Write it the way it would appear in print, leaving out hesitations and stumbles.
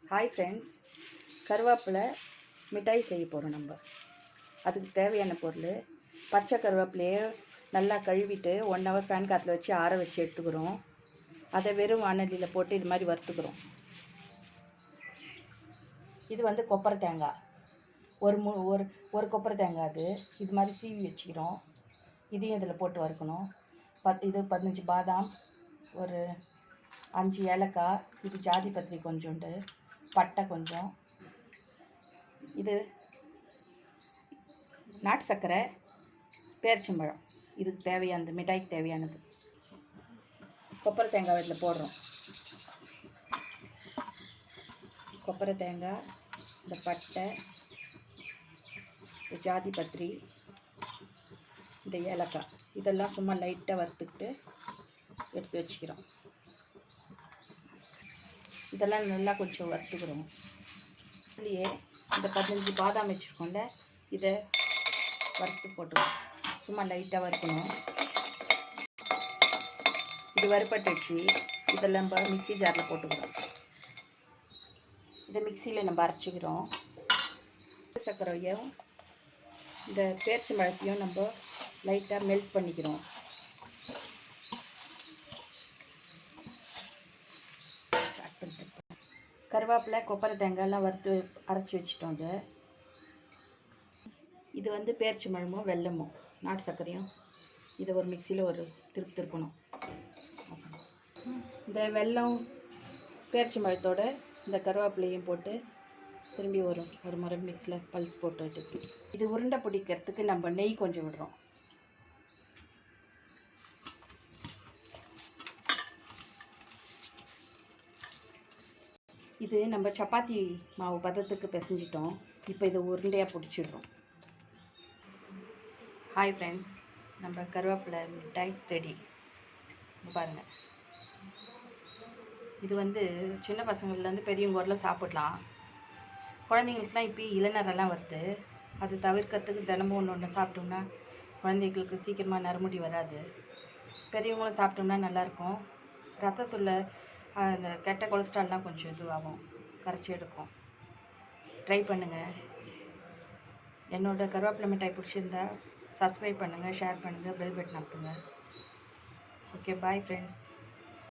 Hi friends, கருவேப்பிலை மிட்டாய் செய்ய போகிறோம். அதுக்கு தேவையான பொருள்: பச்சை கருவேப்பிலையை நல்லா கழுவிட்டு 1 ஹவர் ஃபேன் காற்றுல வச்சு ஆற வச்சு எடுத்துக்கிறோம். அதை வெறும் வானலியில் போட்டு இது மாதிரி வறுத்துக்கிறோம். இது வந்து கொப்பரை தேங்காய், ஒரு கொப்பரை தேங்காய். இது மாதிரி சீவி வச்சுக்கிறோம். இதையும் இதில் போட்டு வறுக்கணும். 15 பாதாம், ஒரு 5 ஏலக்காய், இது ஜாதி பத்திரி கொஞ்சோண்டு, பட்டை கொஞ்சம், இது நாட்டு சர்க்கரை, பேரிச்சம்பழம். இதுக்கு தேவையானது, மிட்டாய்க்கு தேவையானது. கொப்பரை தேங்காய் இதில் போடுறோம். கொப்பரை தேங்காய், இந்த பட்டை, இந்த ஜாதி பத்திரி, இந்த ஏலக்காய், இதெல்லாம் சும்மா லைட்டாக வறுத்துக்கிட்டு எடுத்து வச்சுக்கிறோம். இதெல்லாம் நல்லா கொஞ்சம் வறுத்துக்கிறோம். இதுலேயே இந்த 15 பாதாம் வச்சுருக்கோம்ல, இதை வறுத்து போட்டுக்கிறோம். சும்மா லைட்டாக வறுக்கணும். இது வறுப்பட்டு வச்சு இதெல்லாம் நம்ம மிக்ஸி ஜாரில் போட்டுக்கிறோம். இதை மிக்சியில் நம்ம அரைச்சிக்கிறோம். சர்க்கரையும் இந்த பேரிச்சம்பழத்தையும் நம்ம லைட்டாக மெல்ட் பண்ணிக்கிறோம். கருவேப்பிலை, கொப்பரை தேங்காயெல்லாம் வறுத்து அரைச்சி வச்சுட்டோம். இது வந்து பேரிச்சம்பழமும் வெல்லமும் நாட்டு சர்க்கரையும் இதை ஒரு மிக்சியில் ஒரு திருப்பணும். இந்த வெல்லம் பேரிச்சம்பழத்தோட இந்த கருவேப்பிலையும் போட்டு திரும்பி ஒரு முறை மிக்ஸில் பல்ஸ் போட்டுட்டு இது உருண்டை பிடிக்கிறதுக்கு நம்ம நெய் கொஞ்சம் விடுறோம். இது நம்ம சப்பாத்தி மாவு பதத்துக்கு பிசைஞ்சிட்டோம். இப்போ இதை உருண்டையாக பிடிச்சிடுறோம். ஹாய் ஃப்ரெண்ட்ஸ், நம்ம கருவேப்பிலை மிட்டாய் ரெடி. பாருங்கள், இது வந்து சின்ன பசங்கள்லேருந்து பெரியவங்க வரலாம் சாப்பிடலாம். குழந்தைங்களுக்குலாம் இப்போ இளநரெல்லாம் வருது. அது தவிர்க்கிறதுக்கு தினமும் ஒன்று சாப்பிட்டோம்னா குழந்தைங்களுக்கு சீக்கிரமாக நரமுடி வராது. பெரியவங்களும் சாப்பிட்டோம்னா நல்லாயிருக்கும். ரத்தத்தில் அந்த கெட்ட கொலஸ்ட்ரால்லாம் கொஞ்சம் இதுவாகும், கரைச்சி எடுக்கும். ட்ரை பண்ணுங்கள். என்னோடய கருவேப்பிலை மிட்டாய் பிடிச்சிருந்தா சப்ஸ்கிரைப் பண்ணுங்கள், ஷேர் பண்ணுங்கள், பெல் பட்டன் அமுத்துங்க. Okay, bye friends.